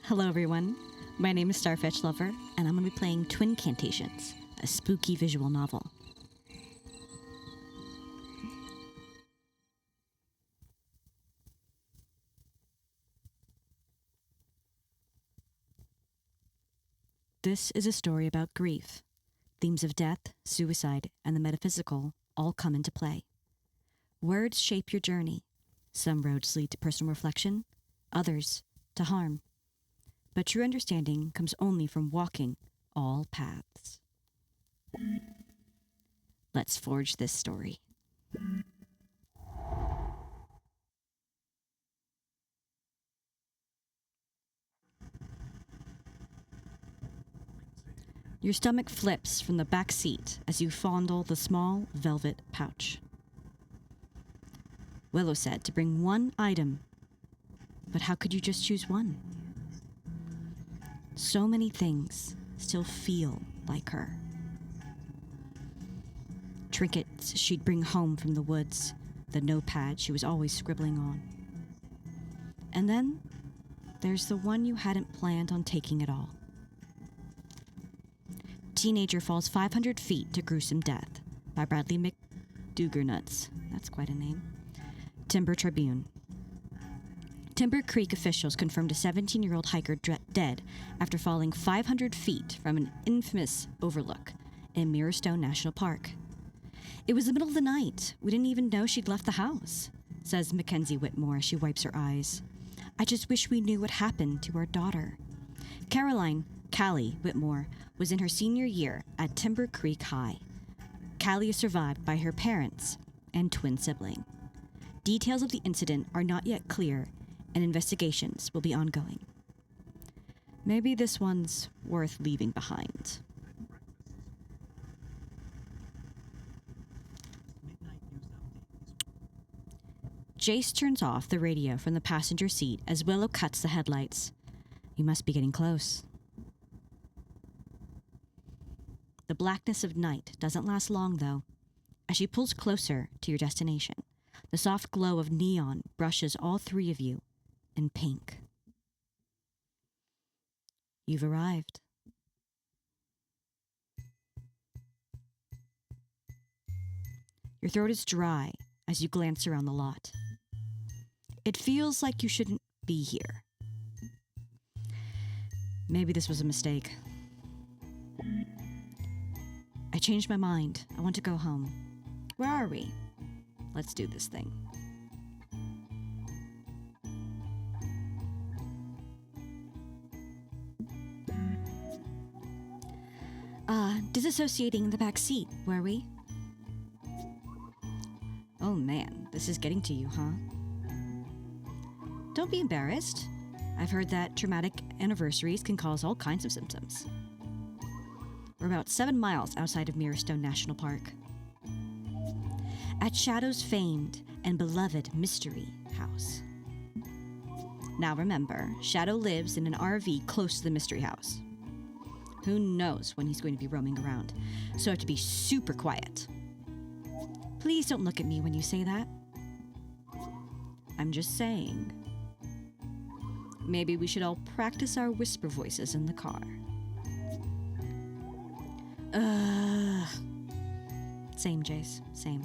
Hello, everyone. My name is Starfetch Lover, and I'm going to be playing Twincantations, a spooky visual novel. This is a story about grief. Themes of death, suicide, and the metaphysical all come into play. Words shape your journey. Some roads lead to personal reflection, others to harm. But true understanding comes only from walking all paths. Let's forge this story. Your stomach flips from the back seat as you fondle the small velvet pouch. Willow said to bring one item, but how could you just choose one? So many things still feel like her. Trinkets she'd bring home from the woods, the notepad she was always scribbling on. And then there's the one you hadn't planned on taking at all. Teenager falls 500 feet to gruesome death by Bradley McDougarnuts. That's quite a name. Timber Tribune. Timber Creek officials confirmed a 17-year-old hiker dead after falling 500 feet from an infamous overlook in Mirrorstone National Park. It was the middle of the night. We didn't even know she'd left the house, says Mackenzie Whitmore as she wipes her eyes. I just wish we knew what happened to our daughter. Callie Whitmore was in her senior year at Timber Creek High. Callie is survived by her parents and twin sibling. Details of the incident are not yet clear, and investigations will be ongoing. Maybe this one's worth leaving behind. Jace turns off the radio from the passenger seat as Willow cuts the headlights. You must be getting close. The blackness of night doesn't last long, though. As she pulls closer to your destination, the soft glow of neon brushes all three of you in pink. You've arrived. Your throat is dry as you glance around the lot. It feels like you shouldn't be here. Maybe this was a mistake. I changed my mind. I want to go home. Where are we? Let's do this thing. Disassociating in the back seat, were we? Oh man, this is getting to you, huh? Don't be embarrassed. I've heard that traumatic anniversaries can cause all kinds of symptoms. We're about 7 miles outside of Mirrorstone National Park. At Shadow's famed and beloved Mystery House. Now remember, Shadow lives in an RV close to the Mystery House. Who knows when he's going to be roaming around, so I have to be super quiet. Please don't look at me when you say that. I'm just saying. Maybe we should all practice our whisper voices in the car. Same, Jace. Same.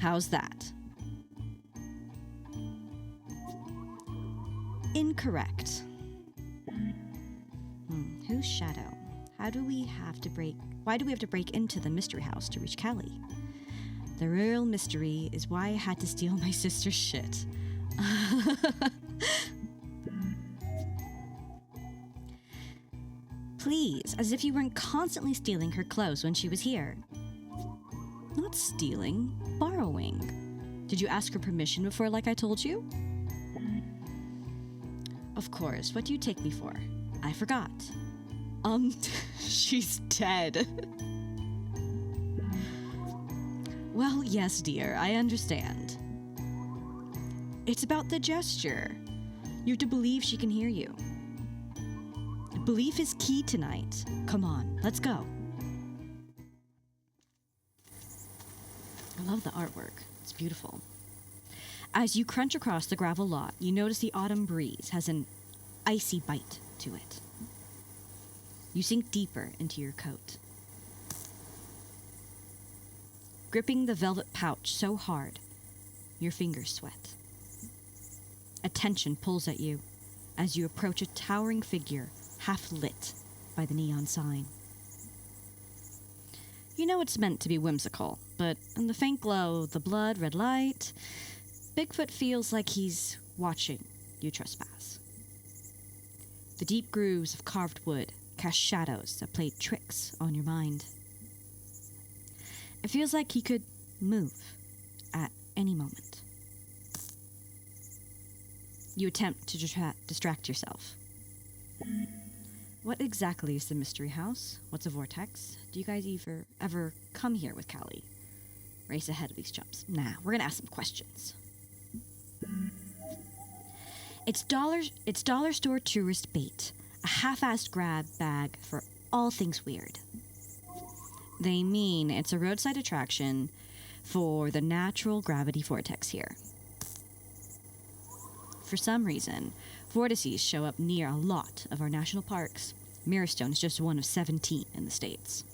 How's that? Incorrect. Who's Shadow? Why do we have to break into the mystery house to reach Callie? The real mystery is why I had to steal my sister's shit. Please, as if you weren't constantly stealing her clothes when she was here. Not stealing, borrowing. Did you ask her permission before, like I told you? Of course, what do you take me for? I forgot. She's dead. Well, yes, dear, I understand. It's about the gesture. You have to believe she can hear you. Belief is key tonight. Come on, let's go. I love the artwork. It's beautiful. As you crunch across the gravel lot, you notice the autumn breeze has an icy bite to it. You sink deeper into your coat, gripping the velvet pouch so hard, your fingers sweat. A tension pulls at you as you approach a towering figure half lit by the neon sign. You know it's meant to be whimsical, but in the faint glow of the blood red light, Bigfoot feels like he's watching you trespass. The deep grooves of carved wood cast shadows that play tricks on your mind. It feels like he could move at any moment. You attempt to distract yourself. What exactly is the mystery house? What's a vortex? Do you guys ever come here with Callie? Race ahead of these chumps. Nah, we're gonna ask some questions. It's dollar store tourist bait, a half-assed grab bag for all things weird. They mean it's a roadside attraction for the natural gravity vortex here. For some reason, vortices show up near a lot of our national parks. Mirrorstone is just one of 17 in the States.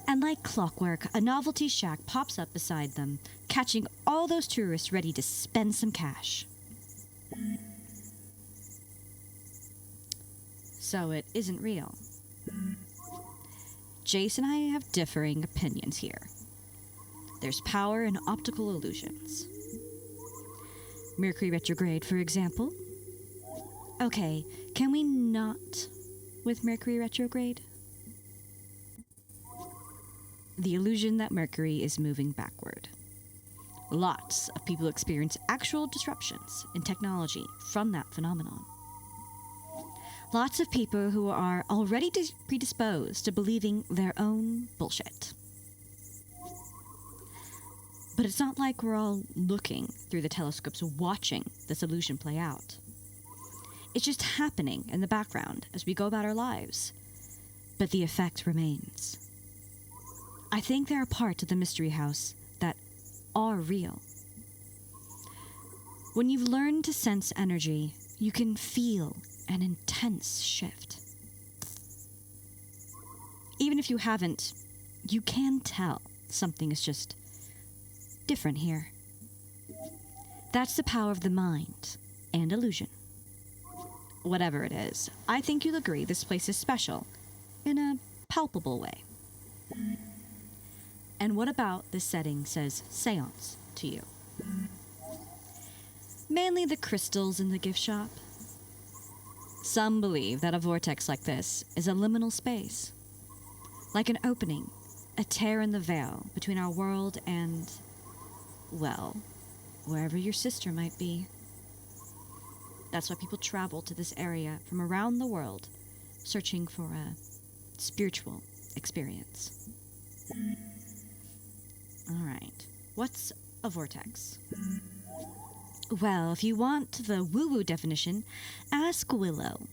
And like clockwork, a novelty shack pops up beside them, catching all those tourists ready to spend some cash. So it isn't real. Jace and I have differing opinions here. There's power in optical illusions. Mercury retrograde, for example. Okay, can we not with Mercury retrograde? The illusion that Mercury is moving backward. Lots of people experience actual disruptions in technology from that phenomenon. Lots of people who are already predisposed to believing their own bullshit. But it's not like we're all looking through the telescopes watching this illusion play out. It's just happening in the background as we go about our lives. But the effect remains. I think there are parts of the mystery house that are real. When you've learned to sense energy, you can feel an intense shift. Even if you haven't, you can tell something is just different here. That's the power of the mind and illusion. Whatever it is, I think you'll agree this place is special in a palpable way. And what about this setting says seance to you? Mainly the crystals in the gift shop. Some believe that a vortex like this is a liminal space, like an opening, a tear in the veil between our world and, well, wherever your sister might be. That's why people travel to this area from around the world, searching for a spiritual experience. All right, what's a vortex? Well, if you want the woo-woo definition, ask Willow.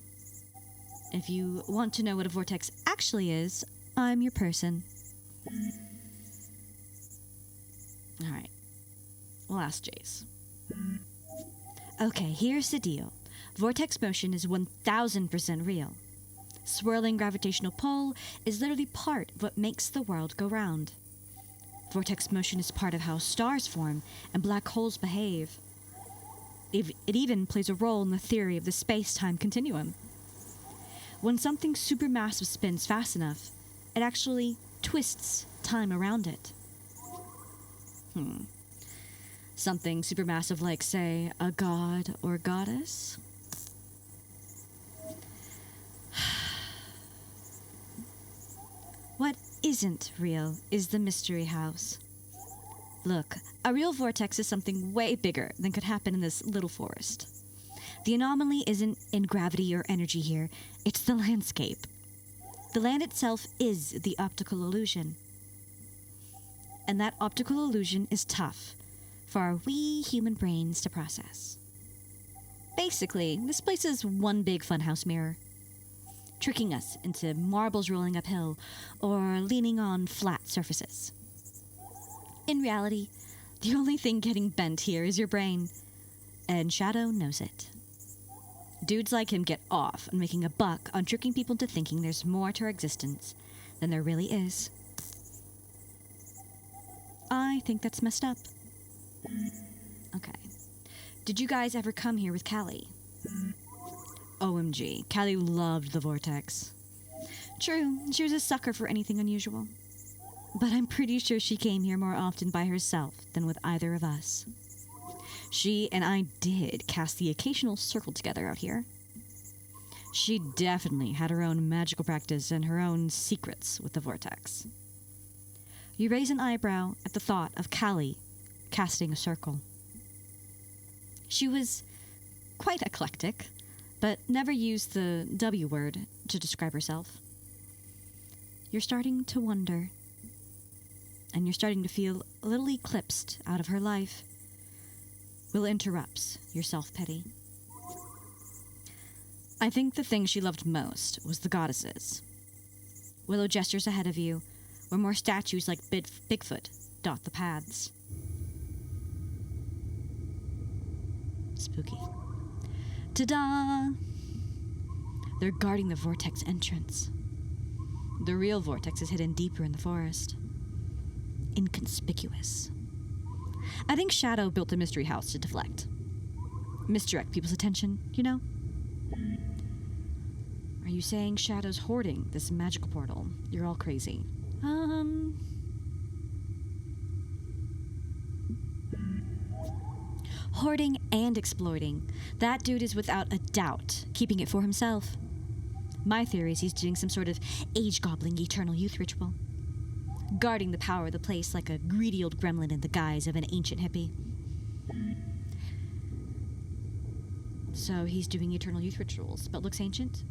If you want to know what a vortex actually is, I'm your person. All right, we'll ask Jace. Okay, here's the deal. Vortex motion is 1000% real. Swirling gravitational pull is literally part of what makes the world go round. Vortex motion is part of how stars form and black holes behave. It even plays a role in the theory of the space-time continuum. When something supermassive spins fast enough, it actually twists time around it. Something supermassive like, say, a god or goddess? What isn't real is the mystery house. Look, a real vortex is something way bigger than could happen in this little forest. The anomaly isn't in gravity or energy here, it's the landscape. The land itself is the optical illusion. And that optical illusion is tough for our wee human brains to process. Basically, this place is one big funhouse mirror, tricking us into marbles rolling uphill or leaning on flat surfaces. In reality, the only thing getting bent here is your brain, and Shadow knows it. Dudes like him get off on making a buck on tricking people into thinking there's more to our existence than there really is. I think that's messed up. Okay. Did you guys ever come here with Callie? OMG, Callie loved the vortex. True, she was a sucker for anything unusual. But I'm pretty sure she came here more often by herself than with either of us. She and I did cast the occasional circle together out here. She definitely had her own magical practice and her own secrets with the vortex. You raise an eyebrow at the thought of Callie casting a circle. She was quite eclectic, but never used the W word to describe herself. You're starting to wonder, and you're starting to feel a little eclipsed out of her life. Will interrupts your self-pity. I think the thing she loved most was the goddesses. Willow gestures ahead of you, where more statues like Bigfoot dot the paths. Spooky. Ta-da! They're guarding the vortex entrance. The real vortex is hidden deeper in the forest. Inconspicuous. I think Shadow built the mystery house to deflect. Misdirect people's attention, you know? Are you saying Shadow's hoarding this magical portal? You're all crazy. Hoarding and exploiting. That dude is without a doubt keeping it for himself. My theory is he's doing some sort of age-gobbling eternal youth ritual. Guarding the power of the place like a greedy old gremlin in the guise of an ancient hippie. So he's doing eternal youth rituals, but looks ancient?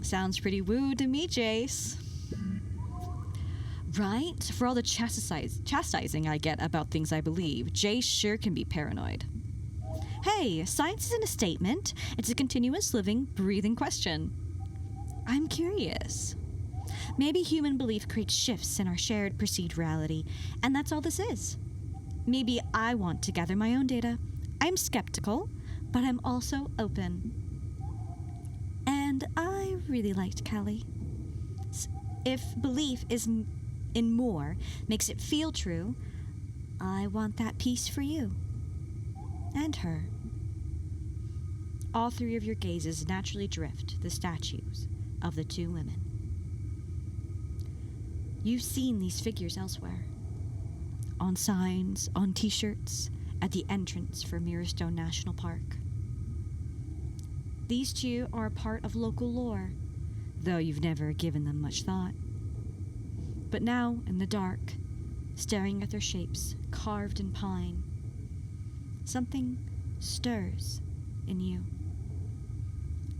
Sounds pretty woo to me, Jace. Right? For all the chastising I get about things I believe, Jace sure can be paranoid. Hey, science isn't a statement. It's a continuous living, breathing question. I'm curious. Maybe human belief creates shifts in our shared perceived reality, and that's all this is. Maybe I want to gather my own data. I'm skeptical, but I'm also open. And I really liked Callie. If belief is in more makes it feel true, I want that piece for you. And her. All three of your gazes naturally drift to the statues of the two women. You've seen these figures elsewhere. On signs, on t-shirts, at the entrance for Mirrorstone National Park. These two are a part of local lore, though you've never given them much thought. But now, in the dark, staring at their shapes carved in pine, something stirs in you.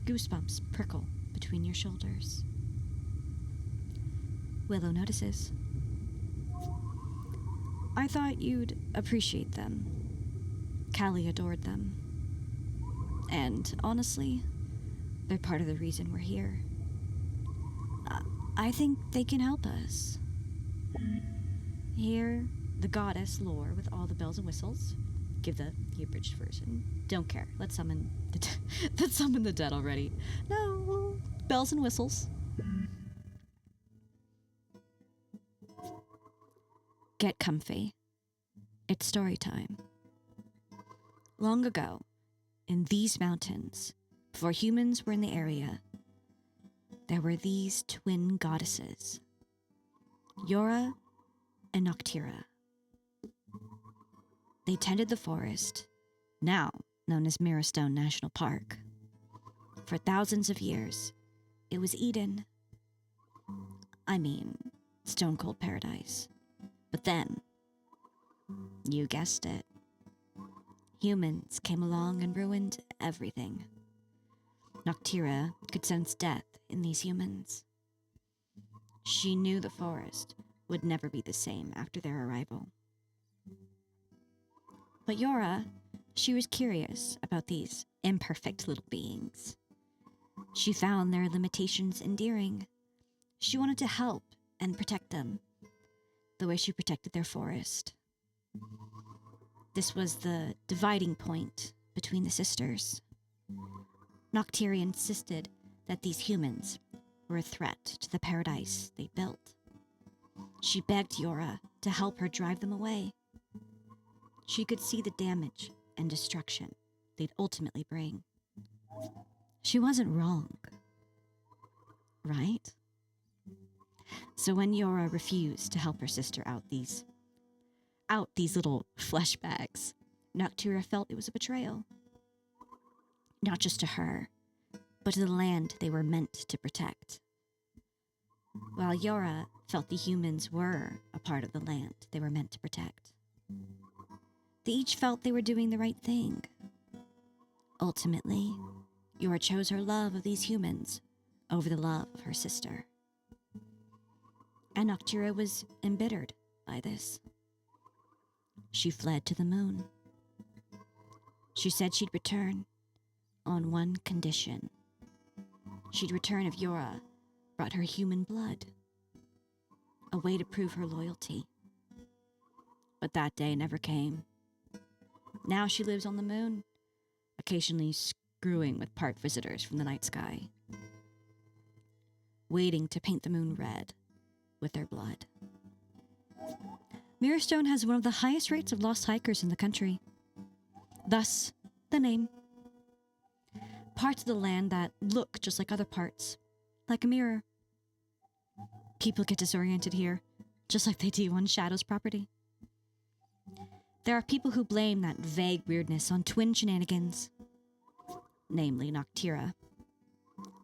Goosebumps prickle between your shoulders. Willow notices. I thought you'd appreciate them. Callie adored them. And honestly, they're part of the reason we're here. I think they can help us. Hear the goddess lore with all the bells and whistles. Give the abridged version. Don't care. Let's summon the dead already. No, well, bells and whistles. Get comfy. It's story time. Long ago, in these mountains, before humans were in the area, there were these twin goddesses, Yora and Noctira. They tended the forest, now known as Mirrorstone National Park. For thousands of years, it was Eden. I mean, stone cold paradise. But then, you guessed it, humans came along and ruined everything. Noctira could sense death in these humans. She knew the forest would never be the same after their arrival. But Yora, she was curious about these imperfect little beings. She found their limitations endearing. She wanted to help and protect them, the way she protected their forest. This was the dividing point between the sisters. Noctira insisted that these humans were a threat to the paradise they built. She begged Yora to help her drive them away. She could see the damage and destruction they'd ultimately bring. She wasn't wrong, right? So when Yora refused to help her sister out these little flesh bags, Noctira felt it was a betrayal. Not just to her, but to the land they were meant to protect. While Yora felt the humans were a part of the land they were meant to protect. They each felt they were doing the right thing. Ultimately, Yora chose her love of these humans over the love of her sister. And Noctira was embittered by this. She fled to the moon. She said she'd return on one condition. She'd return if Yora brought her human blood, a way to prove her loyalty. But that day never came. Now she lives on the moon, occasionally screwing with park visitors from the night sky, waiting to paint the moon red with their blood. Mirrorstone has one of the highest rates of lost hikers in the country. Thus, the name. Parts of the land that look just like other parts, like a mirror. People get disoriented here, just like they do on Shadow's property. There are people who blame that vague weirdness on twin shenanigans, namely Noctira.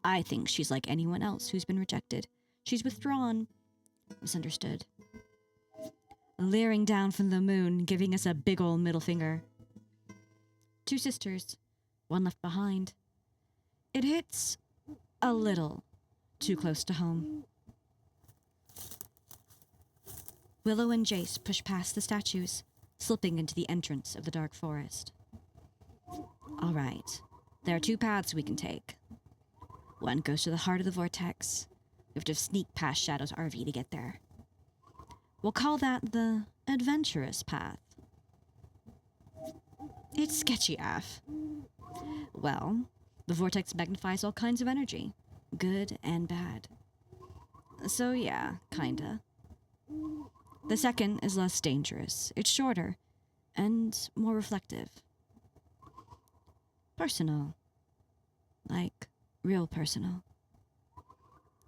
I think she's like anyone else who's been rejected. She's withdrawn, misunderstood. Leering down from the moon, giving us a big ol' middle finger. Two sisters, one left behind. It hits a little too close to home. Willow and Jace push past the statues, slipping into the entrance of the dark forest. All right, there are two paths we can take. One goes to the heart of the vortex. We have to sneak past Shadow's RV to get there. We'll call that the adventurous path. It's sketchy AF. Well, the vortex magnifies all kinds of energy, good and bad. So yeah, kinda. The second is less dangerous. It's shorter and more reflective. Personal. Like, real personal.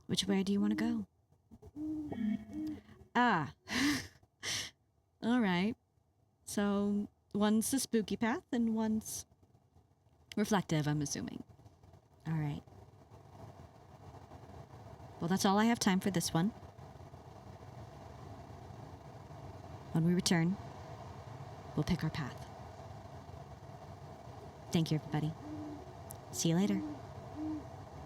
Which way do you want to go? Ah. All right. So, one's the spooky path and one's reflective, I'm assuming. All right. Well, that's all I have time for this one. When we return, we'll pick our path. Thank you, everybody. See you later.